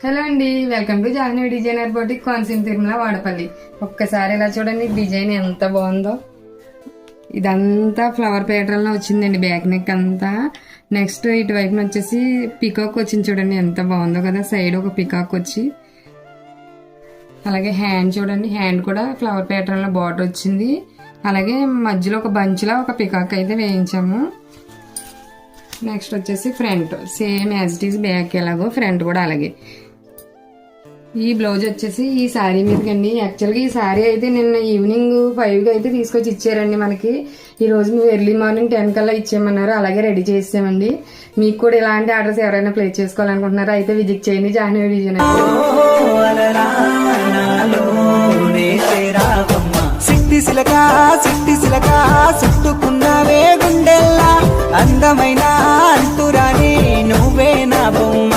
Hello అండి, welcome to Jahnavi designer boutique Konaseema Tirumala Vadapalli. ఒక్కసారి ఇలా చూడండి, డిజైన్ ఎంత బాగుందో. ఇదంతా ఫ్లవర్ ప్యాటర్న్ లో వచ్చిందండి, బ్యాక్ నెక్ అంతా. నెక్స్ట్ ఇటువైపున వచ్చేసి పికాక్ వచ్చింది చూడండి, ఎంత బాగుందో కదా. సైడ్ ఒక పికాక్ వచ్చి, అలాగే హ్యాండ్ చూడండి, హ్యాండ్ కూడా ఫ్లవర్ ప్యాటర్న్ లో బార్డర్ వచ్చింది. అలాగే మధ్యలో ఒక బంచ్లా ఒక పికాక్ అయితే వేయించాము. నెక్స్ట్ వచ్చేసి front same as it is, back ఎలాగో ఫ్రంట్ కూడా అలాగే. ఈ బ్లౌజ్ వచ్చేసి ఈ శారీ మీదకండి. యాక్చువల్గా ఈ శారీ అయితే నిన్న ఈవినింగ్ 5కి అయితే తీసుకొచ్చి ఇచ్చారండి మనకి. ఈ రోజు మేము ఎర్లీ మార్నింగ్ 10 కల్లా ఇచ్చేయమన్నారు, అలాగే రెడీ చేసామండి. మీకు కూడా ఇలాంటి ఆర్డర్స్ ఎవరైనా ప్లేస్ చేసుకోవాలనుకుంటున్నారా అయితే విజిట్ చేయండి జాహ్నవి డిజైనర్. అందమైన అంతురాని నువ్వే నా బొమ్మ.